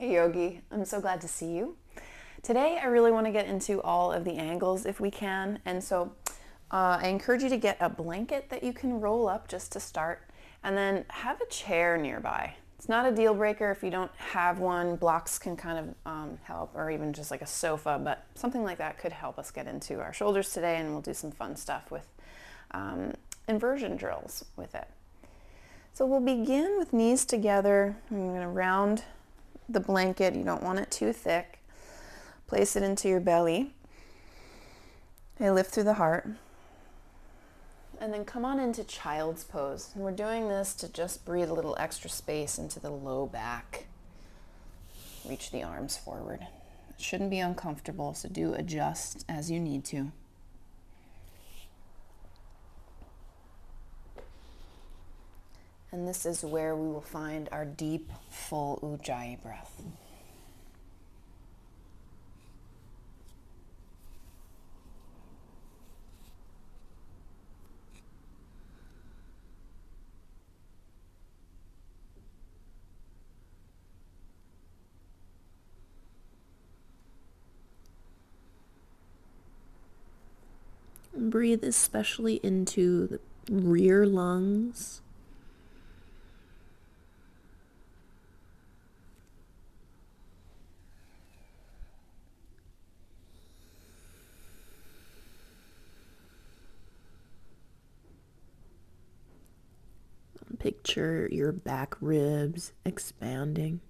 Hey Yogi, I'm so glad to see you. Today I really want to get into all of the angles if we can, and so I encourage you to get a blanket that you can roll up just to start, and then have a chair nearby. It's not a deal breaker if you don't have one. Blocks can kind of help, or even just like a sofa, but something like that could help us get into our shoulders today, and we'll do some fun stuff with inversion drills with it. So we'll begin with knees together. I'm going to round the blanket. You don't want it too thick. Place it into your belly. Okay, lift through the heart. And then come on into child's pose. And we're doing this to just breathe a little extra space into the low back. Reach the arms forward. It shouldn't be uncomfortable, so do adjust as you need to. And this is where we will find our deep, full Ujjayi breath. Breathe especially into the rear lungs. Picture your back ribs expanding.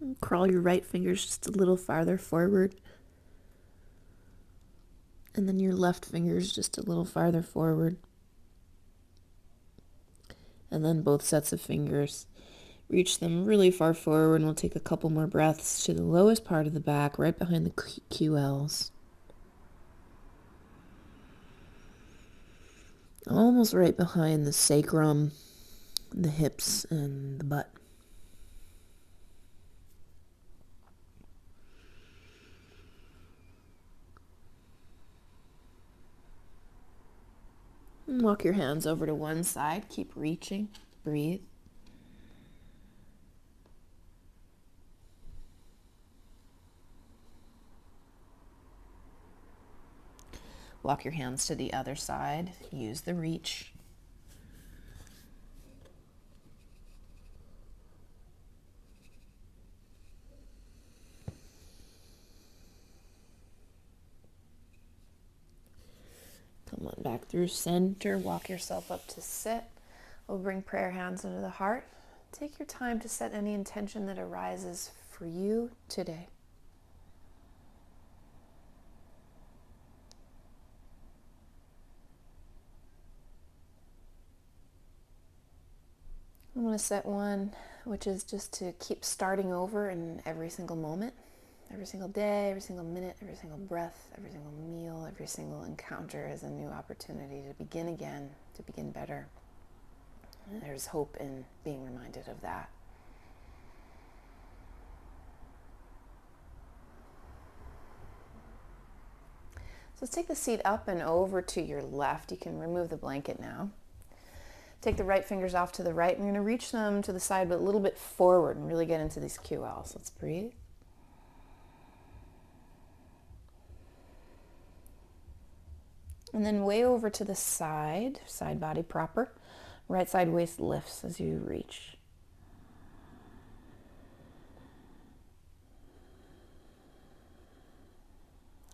And crawl your right fingers just a little farther forward. And then your left fingers just a little farther forward. And then both sets of fingers. Reach them really far forward, and we'll take a couple more breaths to the lowest part of the back, right behind the QLs. Almost right behind the sacrum, the hips, and the butt. And walk your hands over to one side. Keep reaching. Breathe. Walk your hands to the other side. Use the reach. Come on back through center. Walk yourself up to sit. We'll bring prayer hands into the heart. Take your time to set any intention that arises for you today. I'm going to set one, which is just to keep starting over in every single moment, every single day, every single minute, every single breath, every single meal, every single encounter is a new opportunity to begin again, to begin better. And there's hope in being reminded of that. So let's take the seat up and over to your left. You can remove the blanket now. Take the right fingers off to the right. I'm going to reach them to the side, but a little bit forward and really get into these QLs. Let's breathe. And then way over to the side body proper. Right side waist lifts as you reach.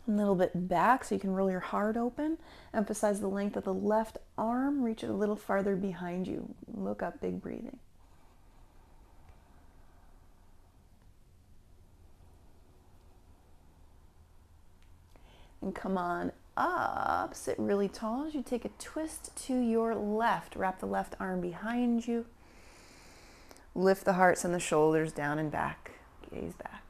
A little bit back so you can roll your heart open. Emphasize the length of the left arm. Reach it a little farther behind you. Look up, big breathing. And come on up. Sit really tall as you take a twist to your left. Wrap the left arm behind you. Lift the heart, send the shoulders down and back. Gaze back.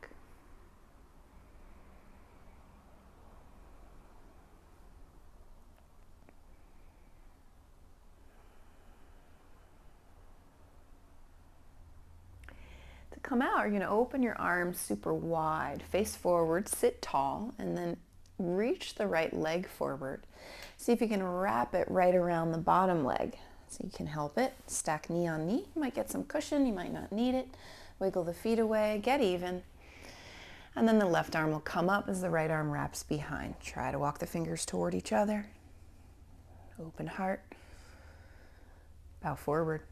Come out, you're going to open your arms super wide, face forward, sit tall, and then reach the right leg forward. See if you can wrap it right around the bottom leg. So you can help it. Stack knee on knee. You might get some cushion, you might not need it. Wiggle the feet away, get even. And then the left arm will come up as the right arm wraps behind. Try to walk the fingers toward each other. Open heart. Bow forward.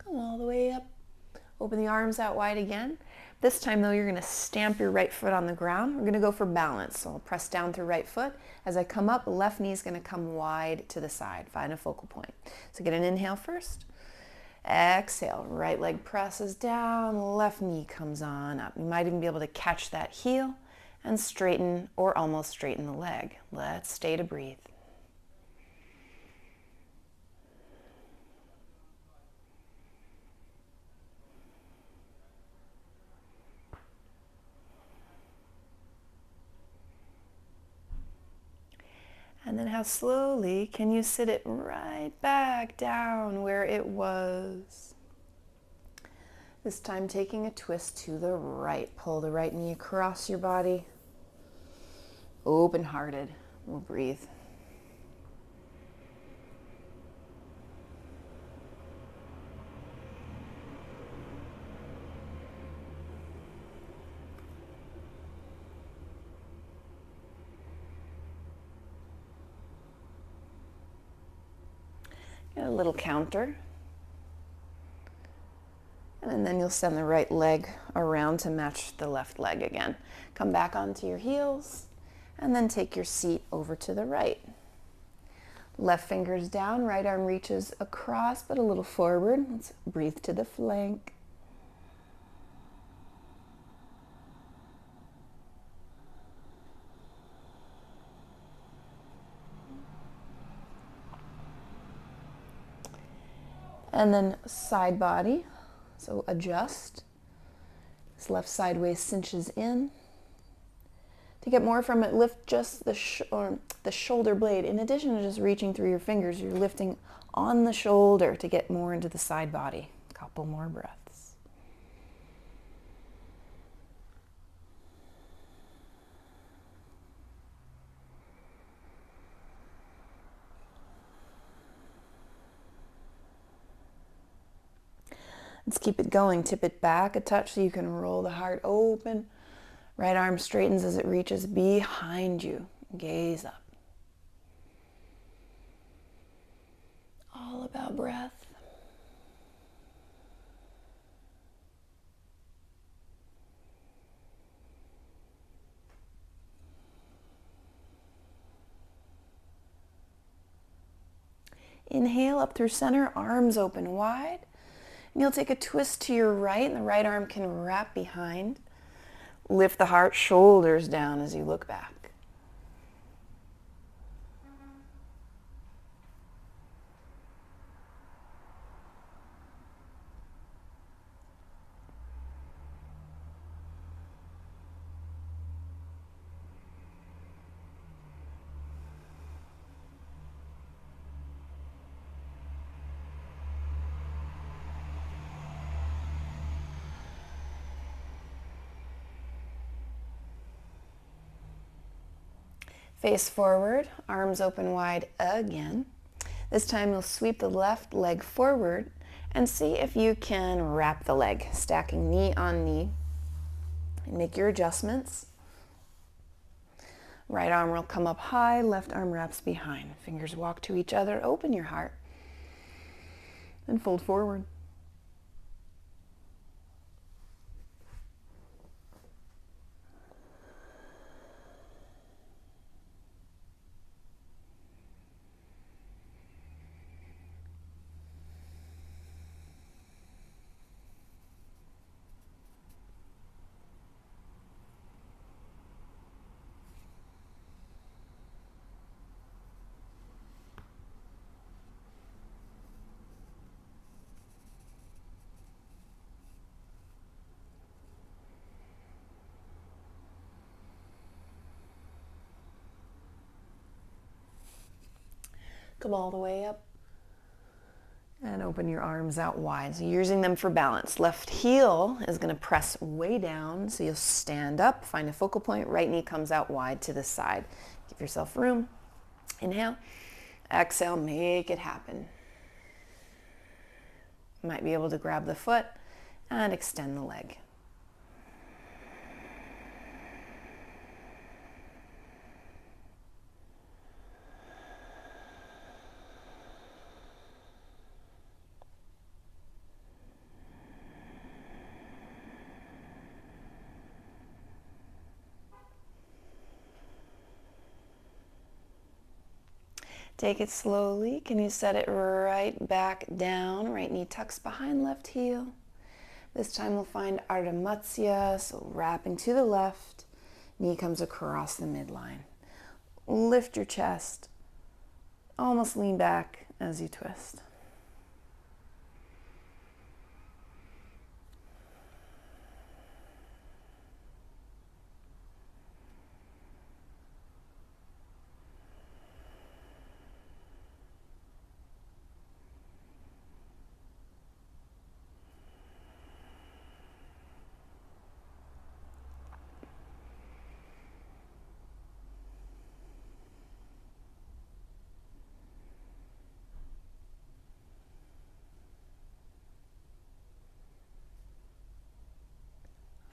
Come all the way up. Open the arms out wide again. This time though, you're going to stamp your right foot on the ground. We're going to go for balance. So I'll press down through right foot. As I come up, left knee is going to come wide to the side. Find a focal point. So get an inhale first. Exhale, right leg presses down, left knee comes on up. You might even be able to catch that heel and straighten or almost straighten the leg. Let's stay to breathe. And then how slowly can you sit it right back down where it was. This time taking a twist to the right. Pull the right knee across your body. Open-hearted. We'll breathe. Get a little counter. And then you'll send the right leg around to match the left leg again. Come back onto your heels and then take your seat over to the right. Left fingers down, right arm reaches across but a little forward. Let's breathe to the flank. And then side body, so adjust. This left sideways cinches in. To get more from it, lift just the shoulder blade. In addition to just reaching through your fingers, you're lifting on the shoulder to get more into the side body. A couple more breaths. Let's keep it going. Tip it back a touch so you can roll the heart open. Right arm straightens as it reaches behind you. Gaze up. All about breath. Inhale up through center, arms open wide. And you'll take a twist to your right, and the right arm can wrap behind. Lift the heart, shoulders down as you look back. Face forward, arms open wide again. This time you'll sweep the left leg forward and see if you can wrap the leg, stacking knee on knee. And make your adjustments. Right arm will come up high, left arm wraps behind. Fingers walk to each other, open your heart, and fold forward. Come all the way up. And open your arms out wide. So you're using them for balance. Left heel is going to press way down. So you'll stand up, find a focal point. Right knee comes out wide to the side. Give yourself room. Inhale. Exhale, make it happen. Might be able to grab the foot and extend the leg. Take it slowly. Can you set it right back down? Right knee tucks behind left heel. This time we'll find Ardha Matsya, so wrapping to the left. Knee comes across the midline. Lift your chest. Almost lean back as you twist.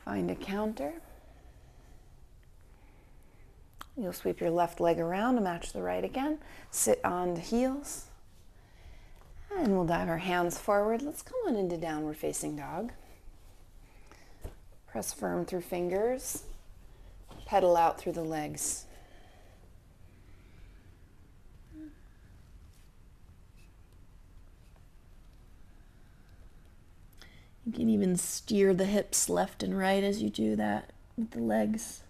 Find a counter. You'll sweep your left leg around to match the right again. Sit on the heels. And we'll dive our hands forward. Let's come on into downward facing dog. Press firm through fingers. Pedal out through the legs. You can even steer the hips left and right as you do that with the legs.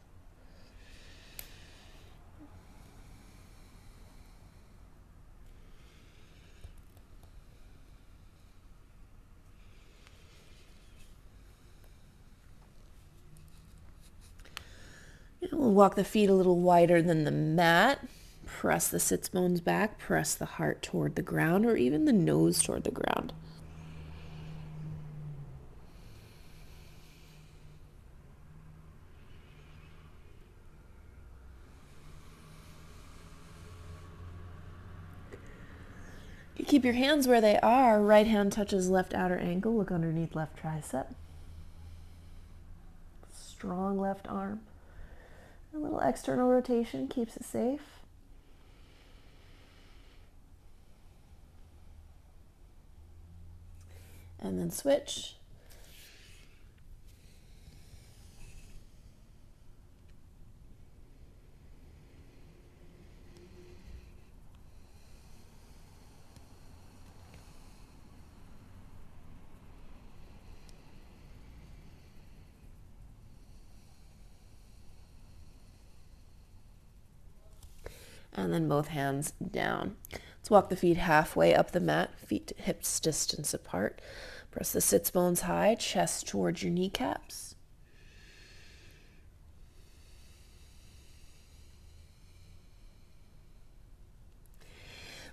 We'll walk the feet a little wider than the mat. Press the sits bones back. Press the heart toward the ground, or even the nose toward the ground. You keep your hands where they are. Right hand touches left outer ankle. Look underneath left tricep. Strong left arm. A little external rotation keeps it safe. And then switch. And then both hands down. Let's walk the feet halfway up the mat, feet to hips distance apart. Press the sits bones high, chest towards your kneecaps.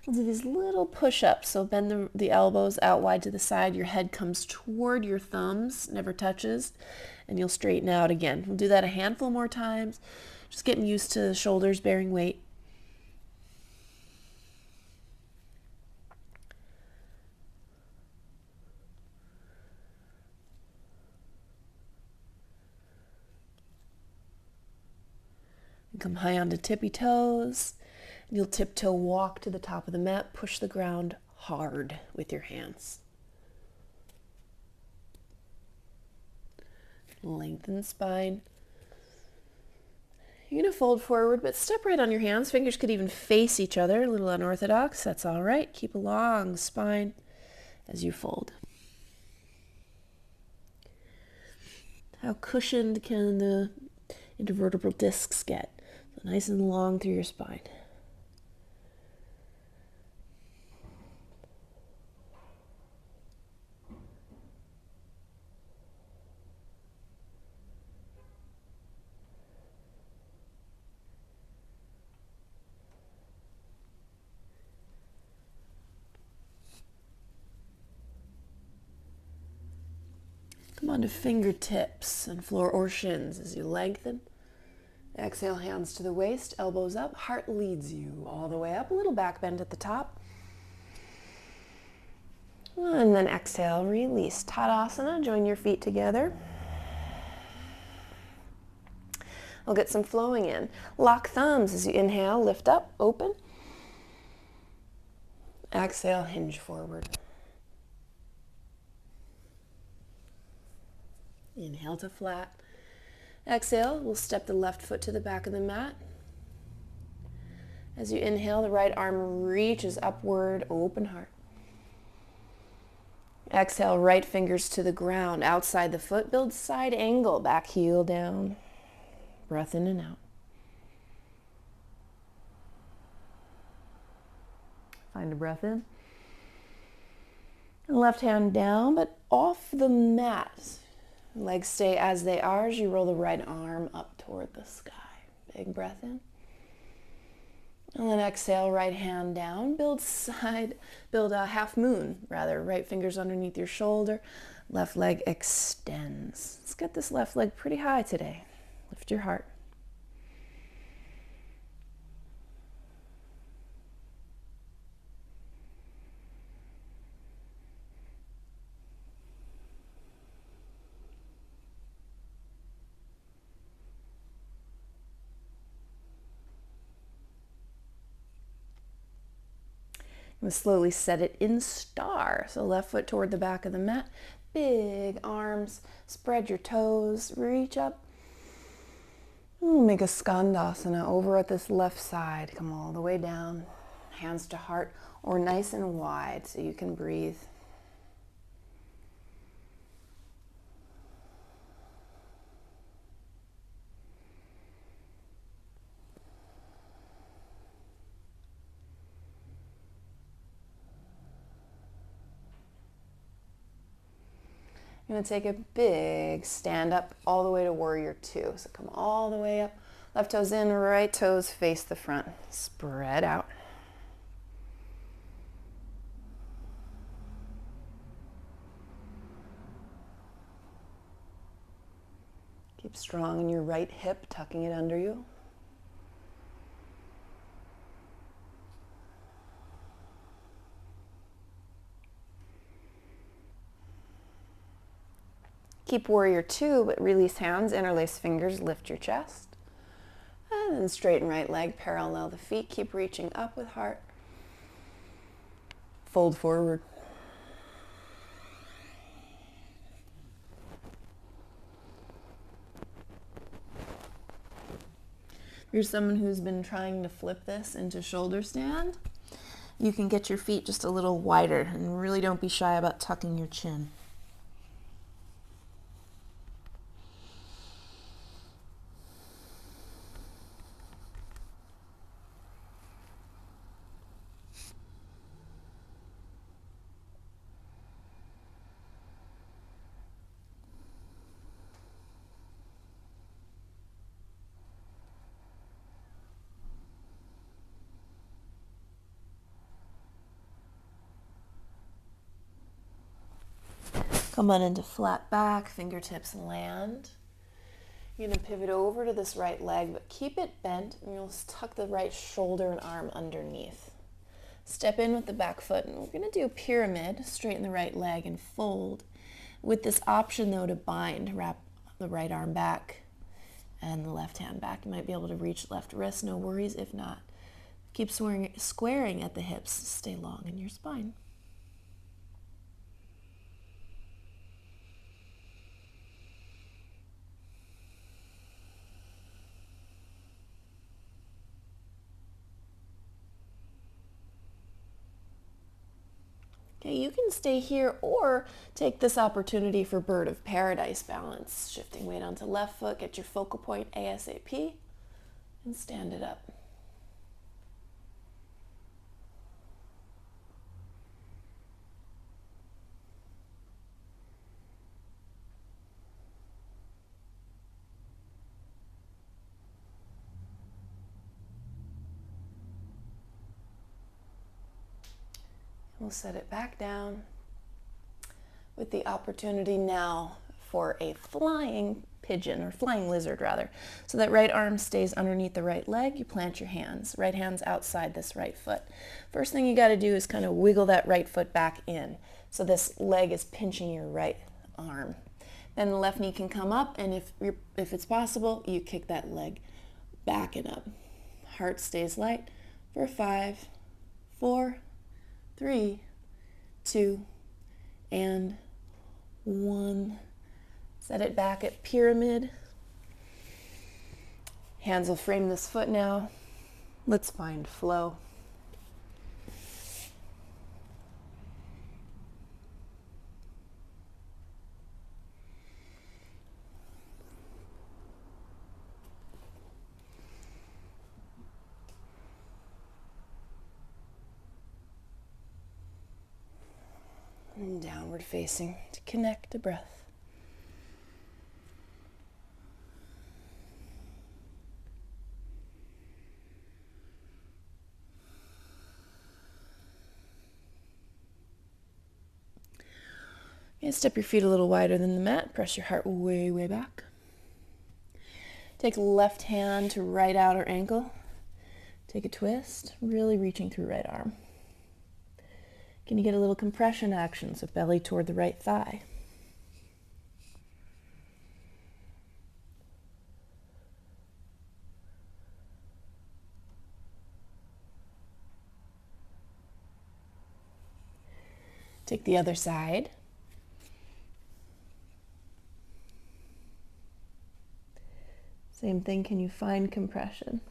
We'll do these little push-ups. So bend the elbows out wide to the side. Your head comes toward your thumbs, never touches, and you'll straighten out again. We'll do that a handful more times. Just getting used to the shoulders bearing weight. Come high onto tippy toes. You'll tiptoe walk to the top of the mat. Push the ground hard with your hands. Lengthen spine. You're going to fold forward, but step right on your hands. Fingers could even face each other. A little unorthodox. That's all right. Keep a long spine as you fold. How cushioned can the intervertebral discs get? So nice and long through your spine. Come on to fingertips and floor or shins as you lengthen. Exhale, hands to the waist, elbows up, heart leads you all the way up, a little back bend at the top. And then exhale, release. Tadasana, join your feet together. We'll get some flowing in. Lock thumbs as you inhale, lift up, open. Exhale, hinge forward. Inhale to flat. Exhale, we'll step the left foot to the back of the mat. As you inhale, the right arm reaches upward, open heart. Exhale, right fingers to the ground, outside the foot, build side angle, back heel down. Breath in and out. Find a breath in. And left hand down, but off the mat. Legs stay as they are as you roll the right arm up toward the sky. Big breath in. And then exhale, right hand down. Build a half moon, rather. Right fingers underneath your shoulder. Left leg extends. Let's get this left leg pretty high today. Lift your heart. And slowly set it in star. So left foot toward the back of the mat. Big arms. Spread your toes. Reach up. We'll make a skandasana over at this left side. Come all the way down. Hands to heart or nice and wide so you can breathe. You're going to take a big stand up all the way to warrior two. So come all the way up. Left toes in, right toes face the front. Spread out. Keep strong in your right hip, tucking it under you. Keep warrior two, but release hands, interlace fingers, lift your chest. And then straighten right leg, parallel the feet. Keep reaching up with heart. Fold forward. If you're someone who's been trying to flip this into shoulder stand, you can get your feet just a little wider and really don't be shy about tucking your chin. Come on into flat back, fingertips land. You're going to pivot over to this right leg, but keep it bent, and you'll tuck the right shoulder and arm underneath. Step in with the back foot, and we're going to do a pyramid, straighten the right leg and fold. With this option, though, to bind, wrap the right arm back and the left hand back. You might be able to reach left wrist, no worries. If not, keep squaring at the hips. Stay long in your spine. Okay, you can stay here or take this opportunity for bird of paradise balance. Shifting weight onto left foot, get your focal point ASAP, and stand it up. We'll set it back down with the opportunity now for a flying pigeon, or flying lizard rather. So that right arm stays underneath the right leg. You plant your hands. Right hand's outside this right foot. First thing you got to do is kind of wiggle that right foot back in. So this leg is pinching your right arm. Then the left knee can come up, and if it's possible, you kick that leg back and up. Heart stays light for 5, 4, 3, 2, and 1. Set it back at pyramid. Hands will frame this foot now. Let's find flow. And downward facing to connect the breath. And step your feet a little wider than the mat. Press your heart way, way back. Take left hand to right outer ankle. Take a twist, really reaching through right arm. Can you get a little compression action, so belly toward the right thigh? Take the other side. Same thing, can you find compression?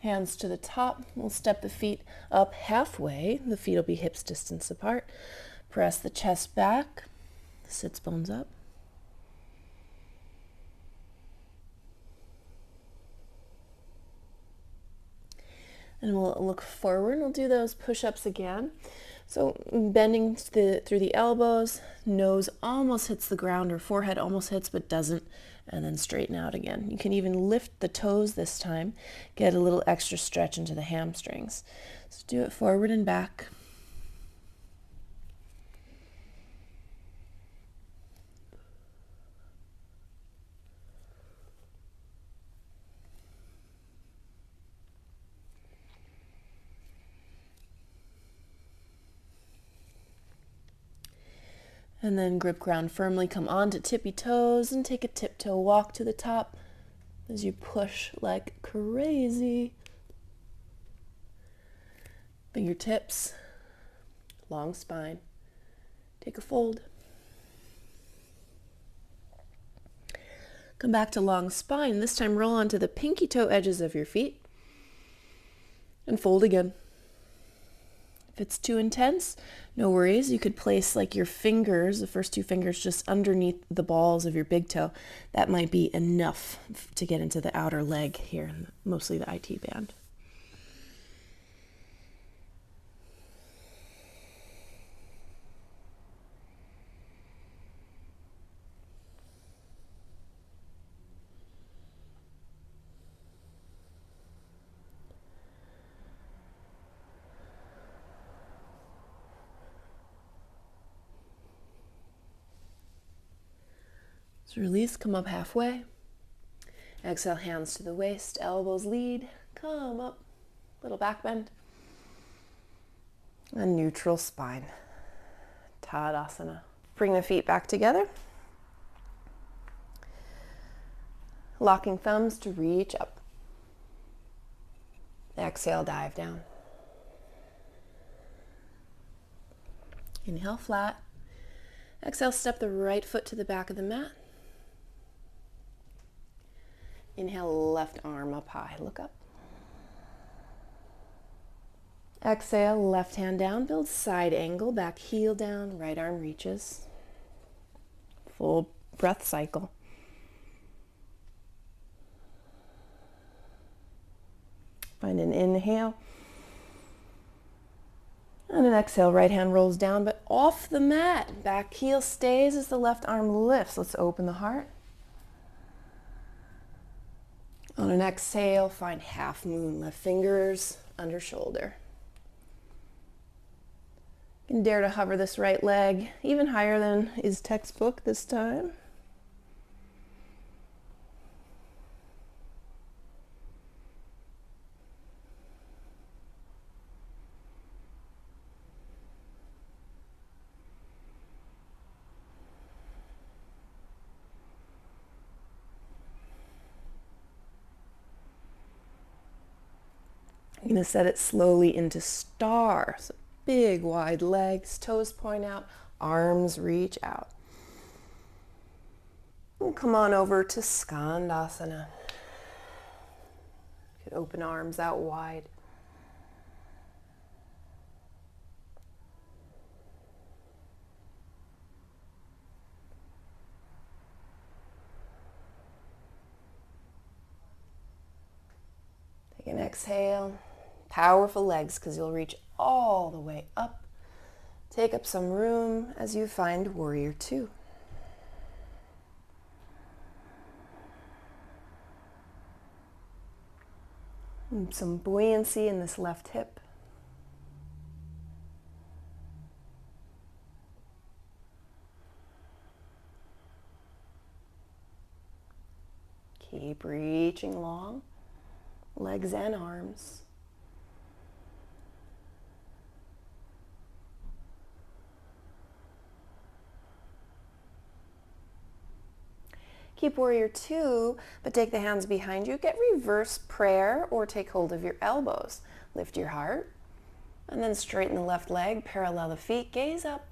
Hands to the top. We'll step the feet up halfway. The feet will be hips distance apart. Press the chest back, the sits bones up. And we'll look forward. We'll do those push-ups again. So bending through the elbows, nose almost hits the ground, or forehead almost hits but doesn't, and then straighten out again. You can even lift the toes this time, get a little extra stretch into the hamstrings. So do it forward and back. And then grip ground firmly, come on to tippy toes and take a tiptoe walk to the top as you push like crazy. Fingertips, long spine. Take a fold. Come back to long spine. This time roll onto the pinky toe edges of your feet and fold again. If it's too intense, no worries. You could place like your fingers, the first 2 fingers, just underneath the balls of your big toe. That might be enough to get into the outer leg here, mostly the IT band. So release, come up halfway. Exhale, hands to the waist, elbows lead, come up, little back bend. A neutral spine, Tadasana. Bring the feet back together. Locking thumbs to reach up. Exhale, dive down. Inhale, flat. Exhale, step the right foot to the back of the mat. Inhale, left arm up high, look up. Exhale, left hand down, build side angle, back heel down, right arm reaches. Full breath cycle. Find an inhale. And an exhale, right hand rolls down, but off the mat. Back heel stays as the left arm lifts. Let's open the heart. On an exhale, find half moon. Left fingers under shoulder. You can dare to hover this right leg even higher than is textbook this time. I'm going to set it slowly into star. So big wide legs, toes point out, arms reach out. And come on over to Skandasana. You could open arms out wide. Take an exhale. Powerful legs because you'll reach all the way up. Take up some room as you find warrior two. And some buoyancy in this left hip. Keep reaching long, legs and arms. Keep warrior two, but take the hands behind you. Get reverse prayer or take hold of your elbows. Lift your heart and then straighten the left leg, parallel the feet, gaze up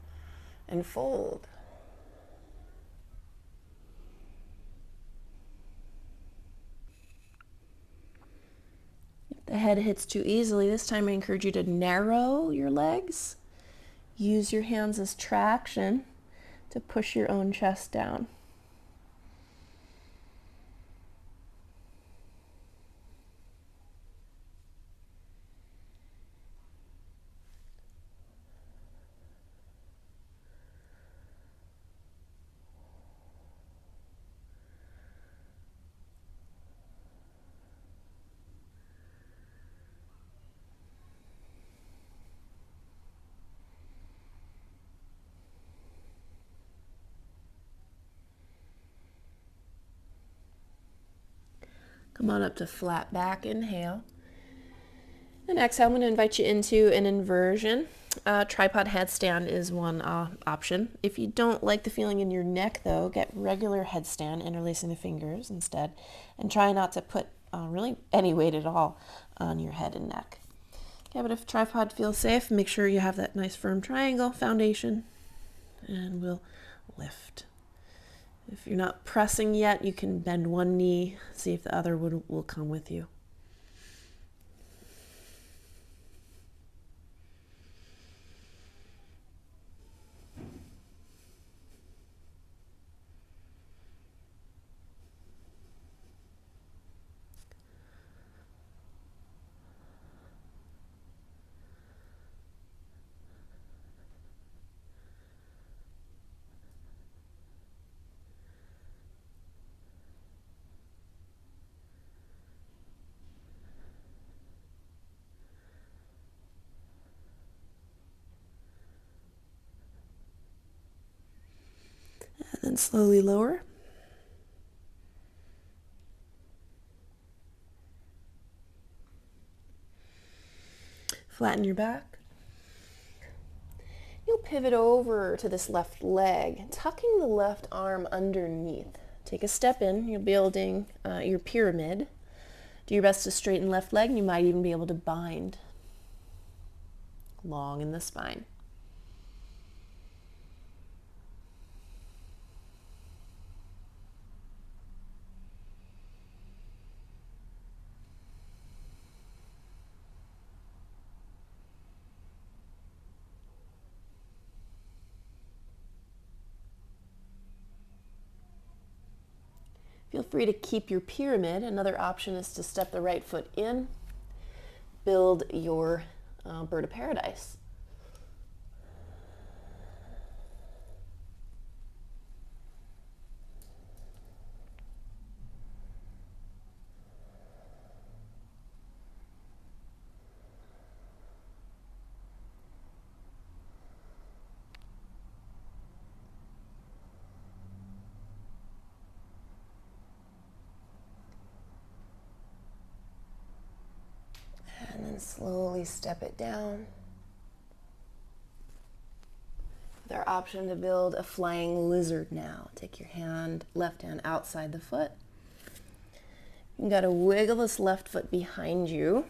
and fold. If the head hits too easily, this time I encourage you to narrow your legs. Use your hands as traction to push your own chest down. Come on up to flat back, inhale. And exhale, I'm going to invite you into an inversion. Tripod headstand is one option. If you don't like the feeling in your neck though, get regular headstand, interlacing the fingers instead, and try not to put really any weight at all on your head and neck. Okay, but if tripod feels safe, make sure you have that nice firm triangle foundation, and we'll lift. If you're not pressing yet, you can bend one knee, see if the other will come with you. And then slowly lower. Flatten your back. You'll pivot over to this left leg, tucking the left arm underneath. Take a step in. You're building your pyramid. Do your best to straighten left leg, and you might even be able to bind long in the spine. Feel free to keep your pyramid. Another option is to step the right foot in, build your bird of paradise. And slowly step it down. With our option to build a flying lizard now. Take your left hand outside the foot. You gotta wiggle this left foot behind you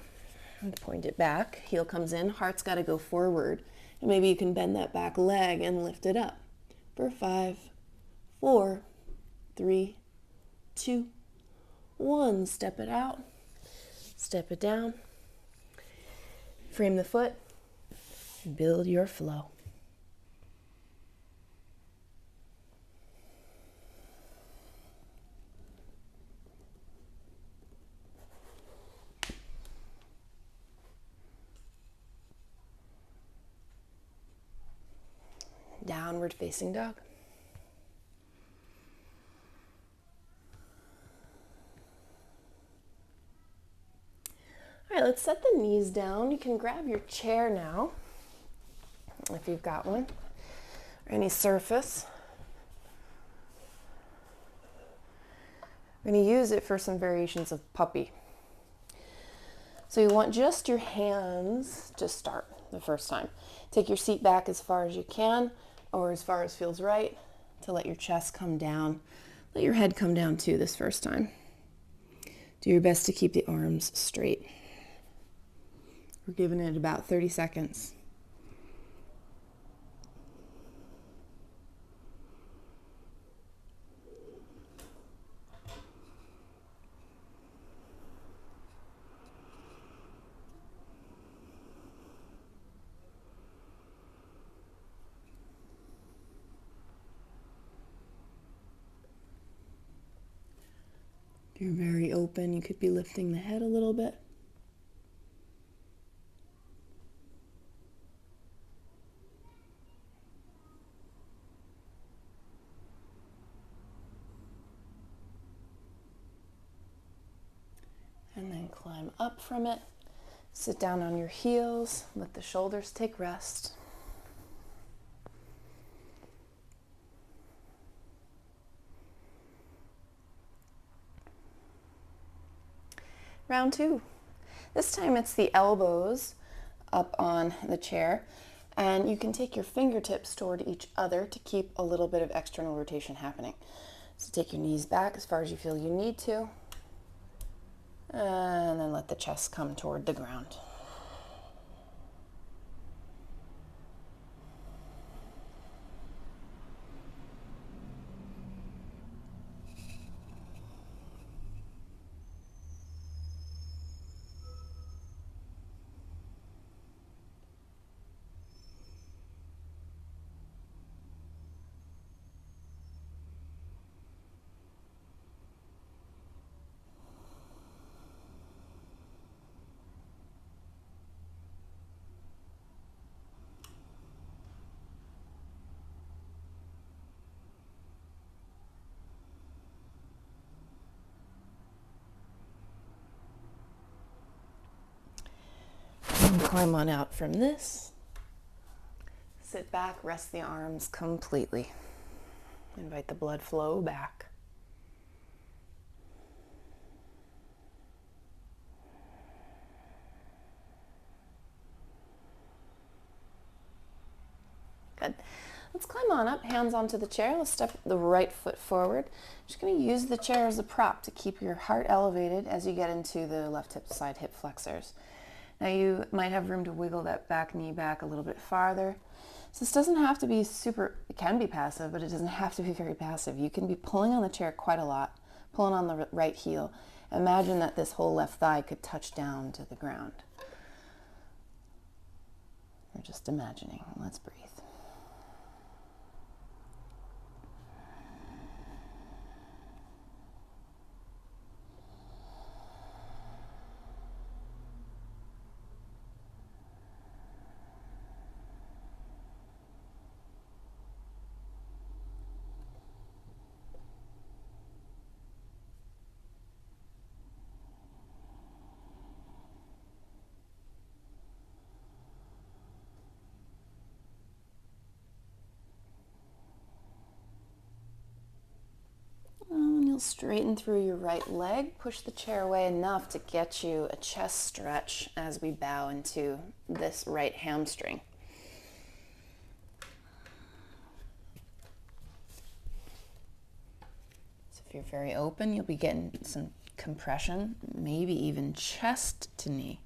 and point it back. Heel comes in, heart's gotta go forward. And maybe you can bend that back leg and lift it up. For 5, 4, 3, 2, 1. Step it out, step it down. Frame the foot, build your flow. Downward facing dog. All right, let's set the knees down. You can grab your chair now, if you've got one, or any surface. We're going to use it for some variations of puppy. So you want just your hands to start the first time. Take your seat back as far as you can, or as far as feels right, to let your chest come down. Let your head come down too this first time. Do your best to keep the arms straight. We're giving it about 30 seconds. If you're very open, you could be lifting the head a little bit. And then climb up from it. Sit down on your heels. Let the shoulders take rest. Round 2. This time it's the elbows up on the chair, and you can take your fingertips toward each other to keep a little bit of external rotation happening. So take your knees back as far as you feel you need to, and then let the chest come toward the ground. And climb on out from this. Sit back, rest the arms completely. Invite the blood flow back. Good. Let's climb on up, hands onto the chair. Let's step the right foot forward. Just going to use the chair as a prop to keep your heart elevated as you get into the left hip side hip flexors. Now you might have room to wiggle that back knee back a little bit farther. So this doesn't have to be it can be passive, but it doesn't have to be very passive. You can be pulling on the chair quite a lot, pulling on the right heel. Imagine that this whole left thigh could touch down to the ground. We're just imagining. Let's breathe. you'll straighten through your right leg, push the chair away enough to get you a chest stretch as we bow into this right hamstring. So if you're very open, you'll be getting some compression, maybe even chest to knee.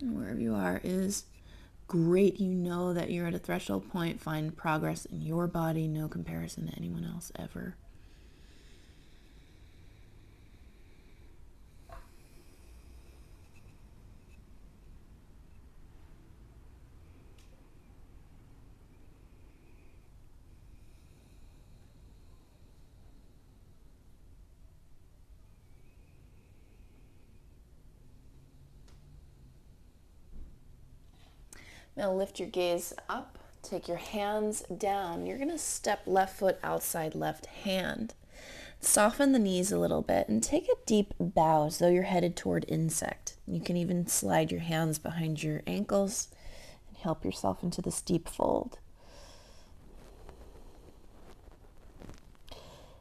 And wherever you are is great. You know that you're at a threshold point. Find progress in your body, no comparison to anyone else ever. Now lift your gaze up, take your hands down. You're going to step left foot outside left hand. Soften the knees a little bit and take a deep bow as though you're headed toward insect. You can even slide your hands behind your ankles and help yourself into this deep fold.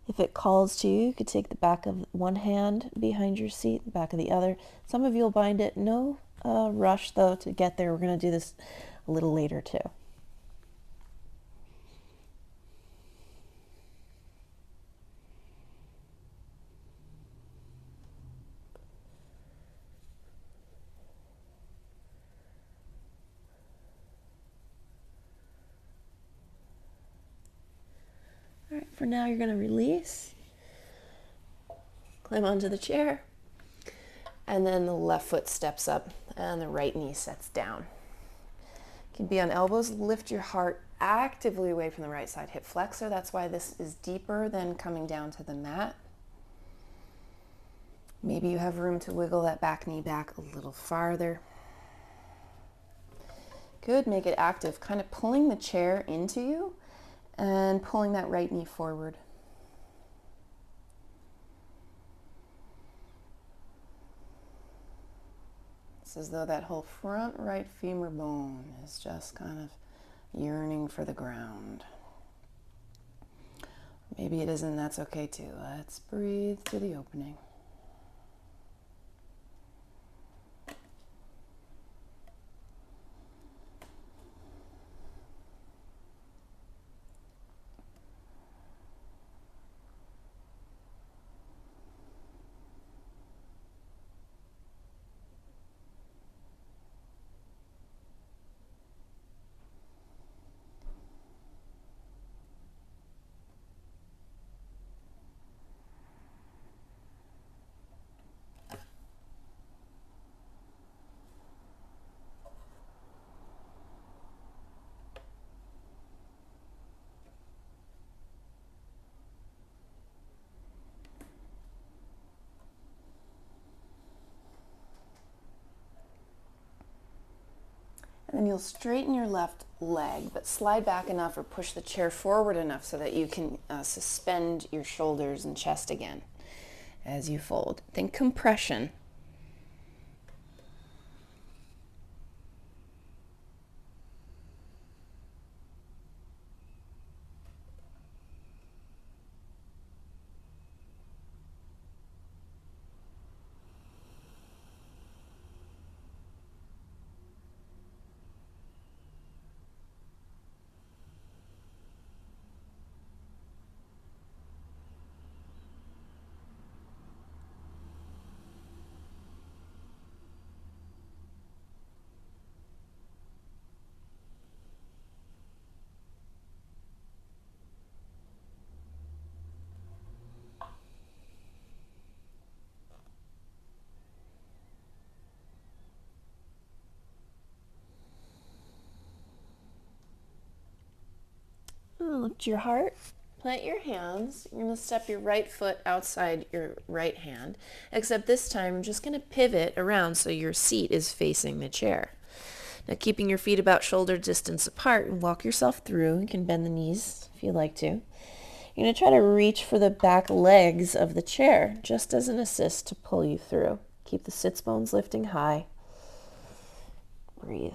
If it calls to you, you could take the back of one hand behind your seat, the back of the other. Some of you will bind it. No rush, though, to get there. We're going to do this a little later, too. All right, for now, you're going to release. Climb onto the chair. And then the left foot steps up and the right knee sets down. You can be on elbows. Lift your heart actively away from the right side hip flexor. That's why this is deeper than coming down to the mat. Maybe you have room to wiggle that back knee back a little farther. Good, make it active. Kind of pulling the chair into you and pulling that right knee forward. It's as though that whole front right femur bone is just kind of yearning for the ground. Maybe it isn't, that's okay too. Let's breathe to the opening. And then you'll straighten your left leg, but slide back enough or push the chair forward enough so that you can suspend your shoulders and chest again as you fold. Think compression. Lift your heart, plant your hands. You're going to step your right foot outside your right hand, except this time I'm just going to pivot around so your seat is facing the chair. Now keeping your feet about shoulder distance apart and walk yourself through. You can bend the knees if you like to. You're going to try to reach for the back legs of the chair just as an assist to pull you through. Keep the sits bones lifting high. Breathe.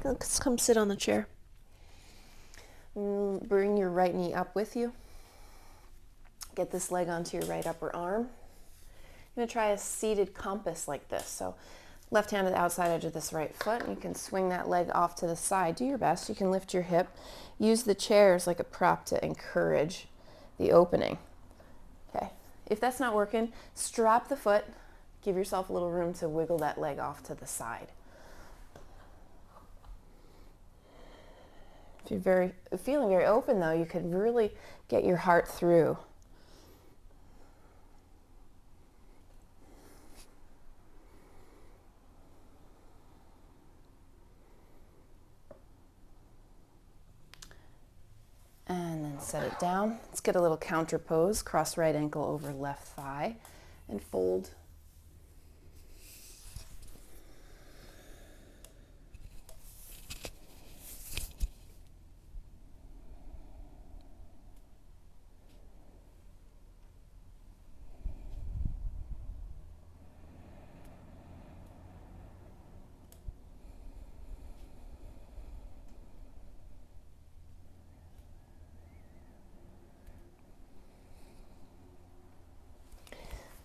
Let's come sit on the chair. Bring your right knee up with you. Get this leg onto your right upper arm. I'm going to try a seated compass like this. So left hand to the outside edge of this right foot, and you can swing that leg off to the side. Do your best. You can lift your hip. Use the chair as like a prop to encourage the opening. Okay. If that's not working, strap the foot. Give yourself a little room to wiggle that leg off to the side. If you're feeling very open though, you could really get your heart through. And then set it down. Let's get a little counter pose. Cross right ankle over left thigh and fold.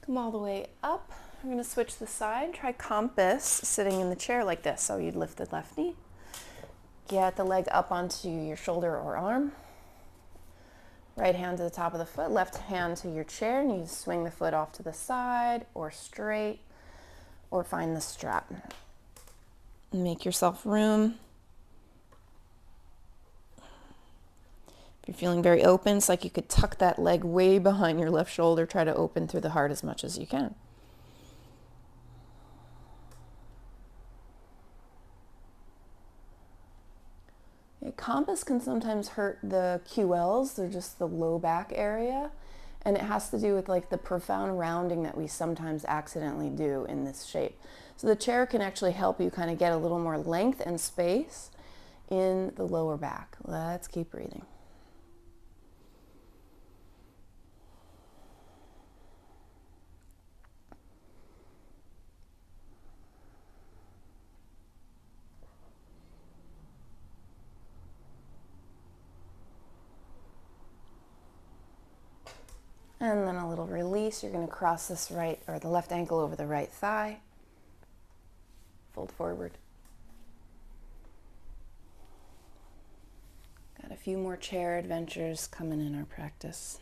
Come all the way up. I'm going to switch the side. Try compass sitting in the chair like this. So you'd lift the left knee. Get the leg up onto your shoulder or arm. Right hand to the top of the foot, left hand to your chair, and you swing the foot off to the side or straight, or find the strap. Make yourself room. If you're feeling very open, it's like you could tuck that leg way behind your left shoulder. Try to open through the heart as much as you can. A compass can sometimes hurt the QLs. They're just the low back area. And it has to do with like the profound rounding that we sometimes accidentally do in this shape. So the chair can actually help you kind of get a little more length and space in the lower back. Let's keep breathing. And then a little release. You're going to cross this right or the left ankle over the right thigh. Fold forward. Got a few more chair adventures coming in our practice.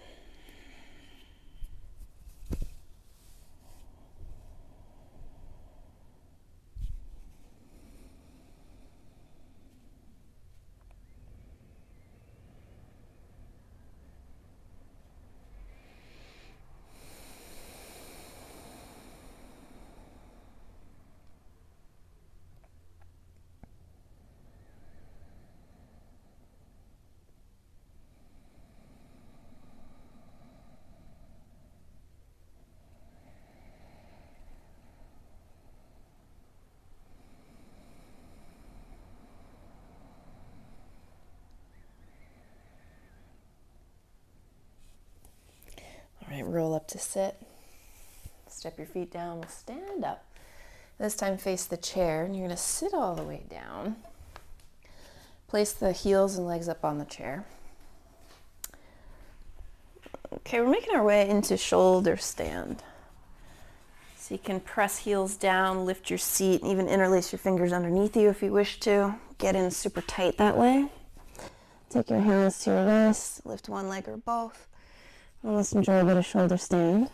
All right, roll up to sit. Step your feet down, we'll stand up. This time face the chair, and you're going to sit all the way down. Place the heels and legs up on the chair. Okay, we're making our way into shoulder stand. So you can press heels down, lift your seat, and even interlace your fingers underneath you if you wish to. Get in super tight that way. Take your hands to your wrists, lift one leg or both. And let's enjoy a bit of shoulder stand.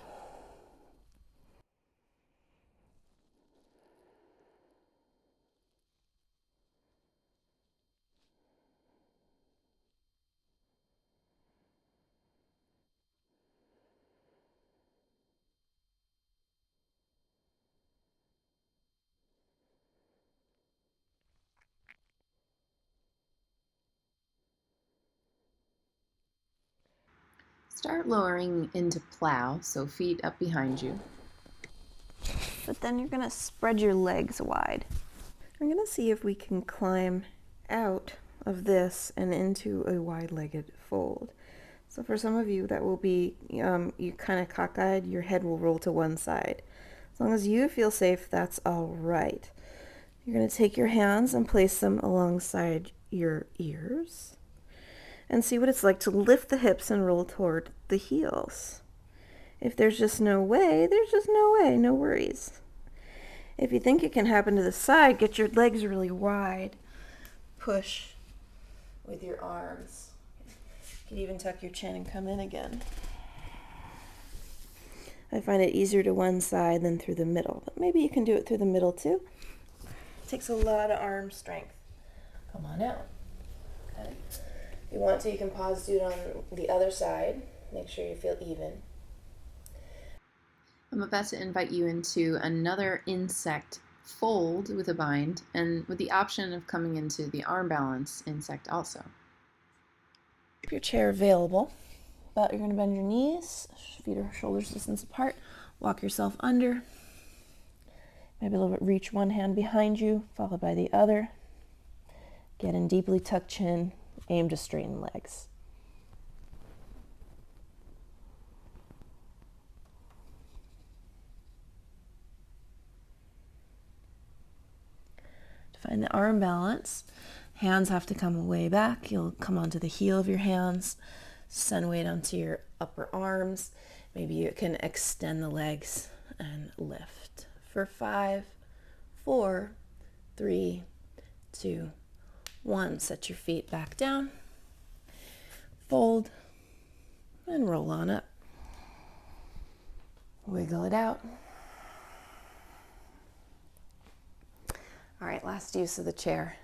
Start lowering into plow, so feet up behind you. But then you're going to spread your legs wide. We're going to see if we can climb out of this and into a wide-legged fold. So for some of you, that will be, you kind of cockeyed, your head will roll to one side. As long as you feel safe, that's all right. You're going to take your hands and place them alongside your ears and see what it's like to lift the hips and roll toward the heels. If there's just no way, there's just no way, no worries. If you think it can happen to the side, get your legs really wide. Push with your arms. You can even tuck your chin and come in again. I find it easier to one side than through the middle, but maybe you can do it through the middle too. It takes a lot of arm strength. Come on out. Okay. If you want to, you can pause, do it on the other side. Make sure you feel even. I'm about to invite you into another insect fold with a bind, and with the option of coming into the arm balance insect also. Keep your chair available, but you're going to bend your knees, feet are shoulders distance apart, walk yourself under, maybe a little bit reach one hand behind you, followed by the other. Get in deeply, tuck chin, aim to straighten legs. Find the arm balance. Hands have to come way back. You'll come onto the heel of your hands, send weight onto your upper arms. Maybe you can extend the legs and lift. For 5, 4, 3, 2, 1. Set your feet back down. Fold and roll on up. Wiggle it out. All right, last use of the chair,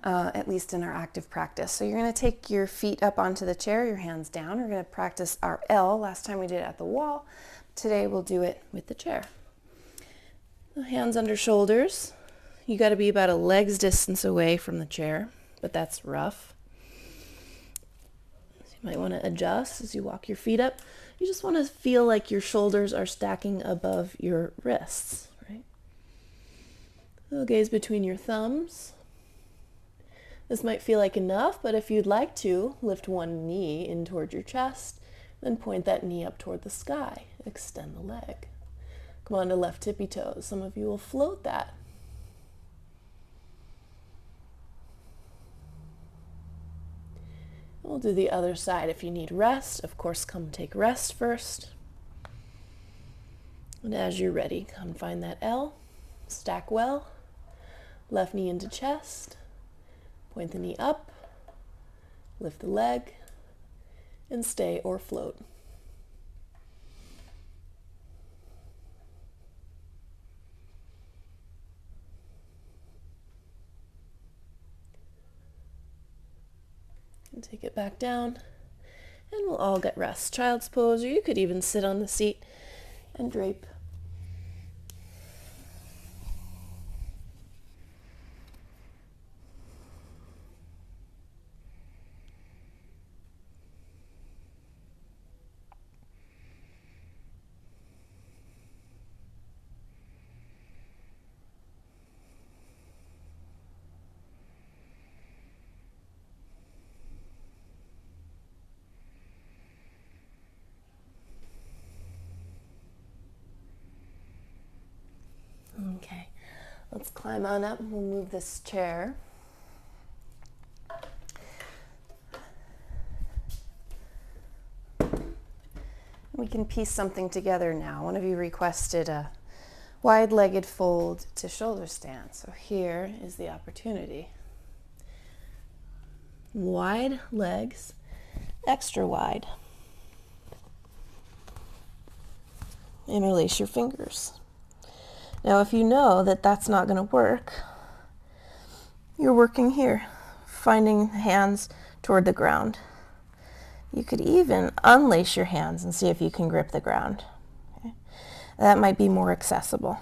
at least in our active practice. So you're going to take your feet up onto the chair, your hands down. We're going to practice our L. Last time we did it at the wall. Today we'll do it with the chair. The hands under shoulders. You got to be about a leg's distance away from the chair, but that's rough. So you might want to adjust as you walk your feet up. You just want to feel like your shoulders are stacking above your wrists. Little gaze between your thumbs. This might feel like enough, but if you'd like to, lift one knee in toward your chest, then point that knee up toward the sky. Extend the leg. Come on to left tippy toes. Some of you will float that. We'll do the other side if you need rest. Of course, come take rest first. And as you're ready, come find that L. Stack well. Left knee into chest, point the knee up, lift the leg, and stay or float. And take it back down, and we'll all get rest. Child's pose, or you could even sit on the seat and drape. Okay, let's climb on up. We'll move this chair. We can piece something together now. One of you requested a wide-legged fold to shoulder stand. So here is the opportunity. Wide legs, extra wide. Interlace your fingers. Now, if you know that that's not going to work, you're working here, finding hands toward the ground. You could even unlace your hands and see if you can grip the ground. Okay? That might be more accessible.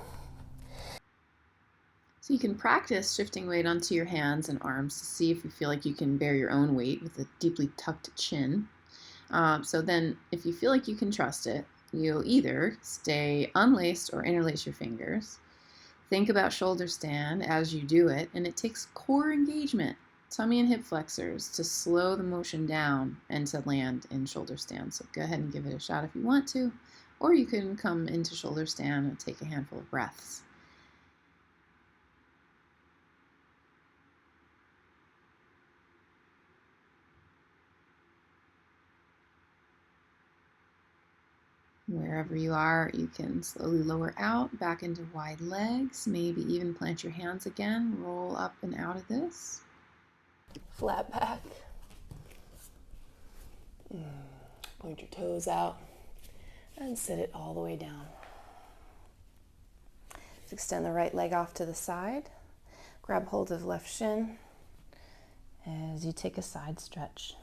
So you can practice shifting weight onto your hands and arms to see if you feel like you can bear your own weight with a deeply tucked chin. So then, if you feel like you can trust it, you'll either stay unlaced or interlace your fingers. Think about shoulder stand as you do it, and it takes core engagement, tummy and hip flexors, to slow the motion down and to land in shoulder stand. So go ahead and give it a shot if you want to, or you can come into shoulder stand and take a handful of breaths. Wherever you are, you can slowly lower out, back into wide legs, maybe even plant your hands again, roll up and out of this. Flat back. Point your toes out and sit it all the way down. Let's extend the right leg off to the side. Grab hold of left shin as you take a side stretch.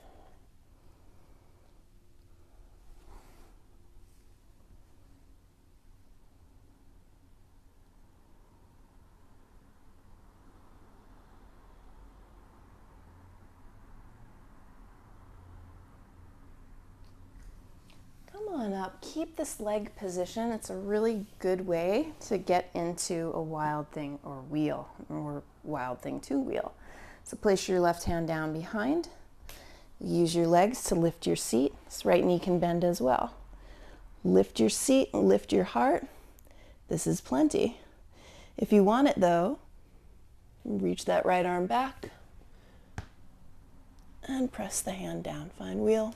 Come on up, keep this leg position. It's a really good way to get into a wild thing or wheel, or wild thing to wheel. So place your left hand down behind. Use your legs to lift your seat. This right knee can bend as well. Lift your seat, lift your heart. This is plenty. If you want it though, reach that right arm back and press the hand down. Find wheel.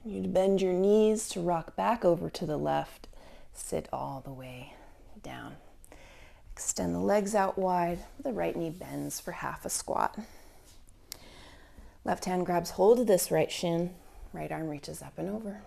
You'd bend your knees to rock back over to the left. Sit all the way down. Extend the legs out wide. The right knee bends for half a squat. Left hand grabs hold of this right shin. Right arm reaches up and over.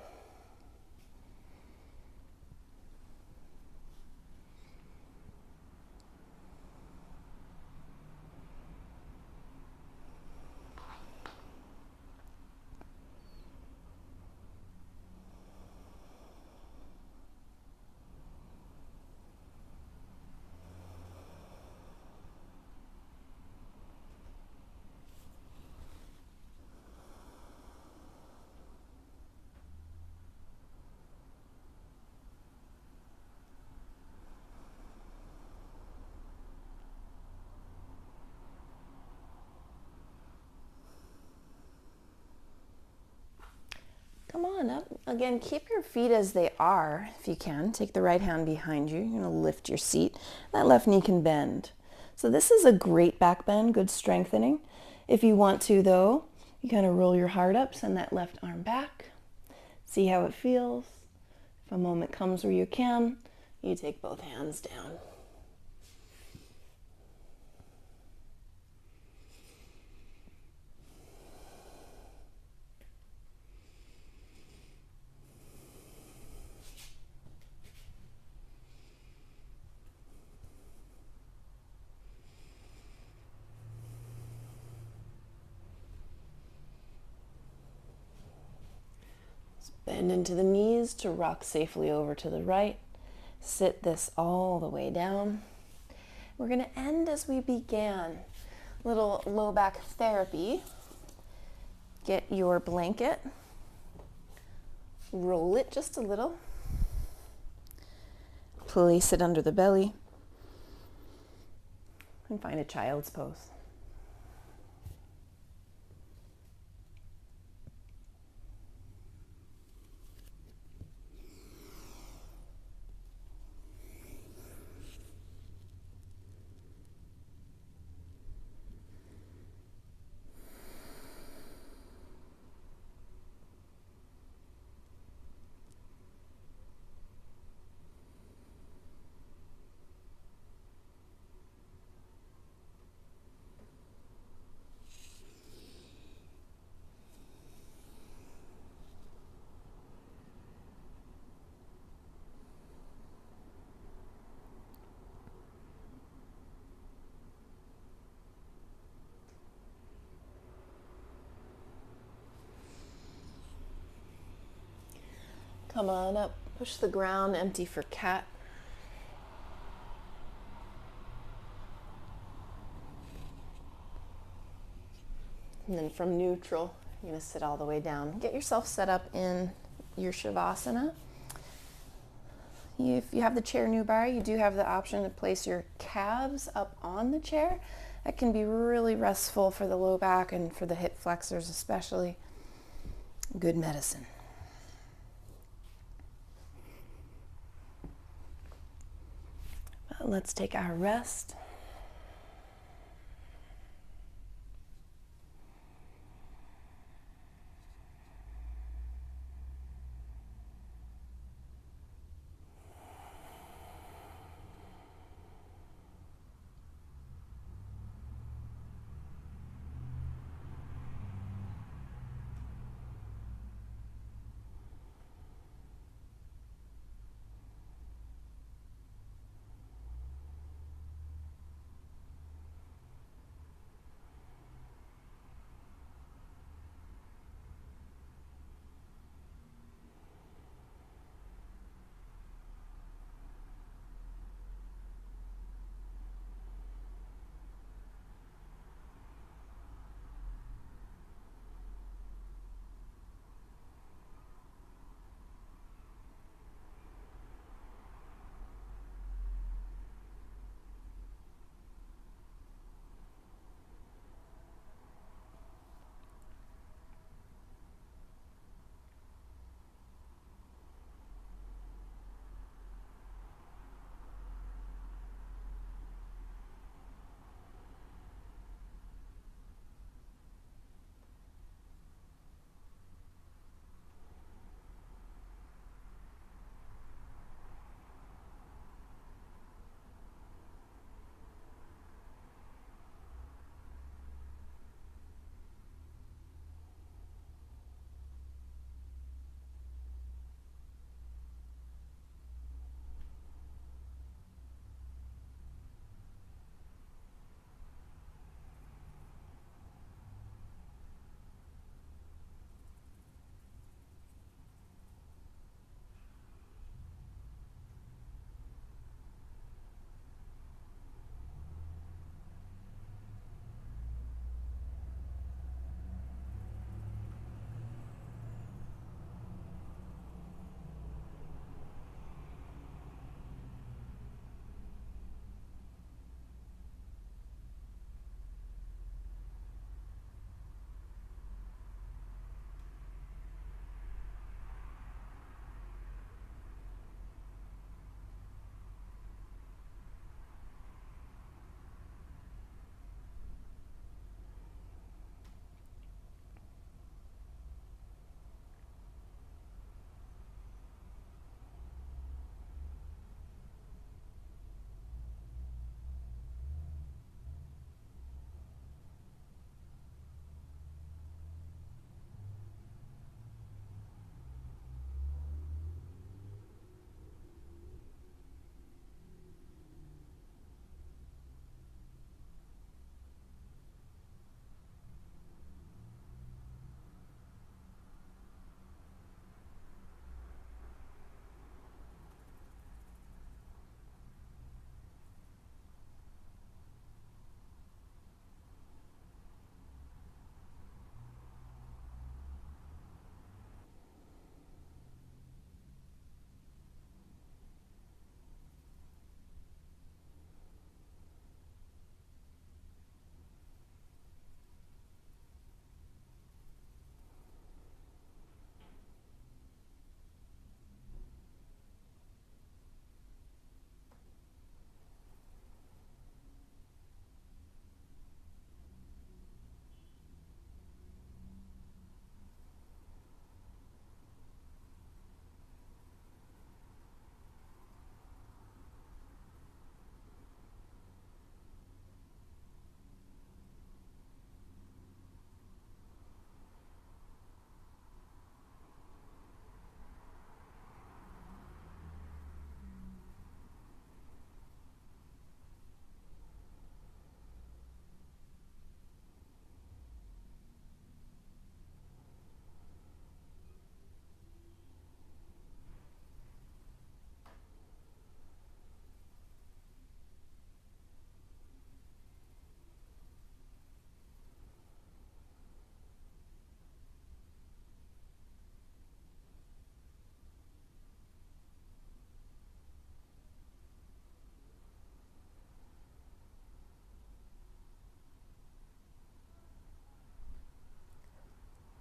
Come on up. Again, keep your feet as they are if you can. Take the right hand behind you. You're going to lift your seat. That left knee can bend. So this is a great back bend, good strengthening. If you want to though, you kind of roll your heart up, send that left arm back. See how it feels. If a moment comes where you can, you take both hands down. Bend into the knees to rock safely over to the right. Sit this all the way down. We're going to end as we began. Little low back therapy. Get your blanket. Roll it just a little. Place it under the belly. And find a child's pose. Come on up, push the ground, empty for cat. And then from neutral, you're going to sit all the way down. Get yourself set up in your Shavasana. If you have the chair nearby, you do have the option to place your calves up on the chair. That can be really restful for the low back and for the hip flexors especially. Good medicine. let's take our rest.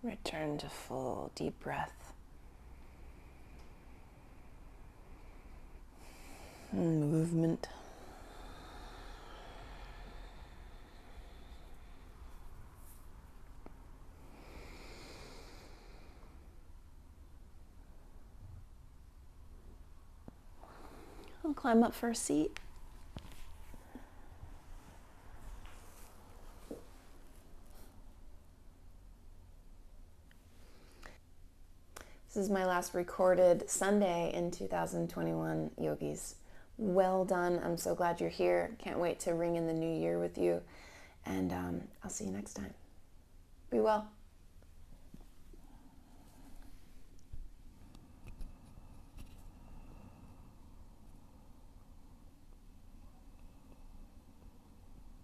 Return to full deep breath. And movement. climb up for a seat. This is my last recorded Sunday in 2021, yogis. Well done. I'm so glad you're here. Can't wait to ring in the new year with you. And I'll see you next time. Be well.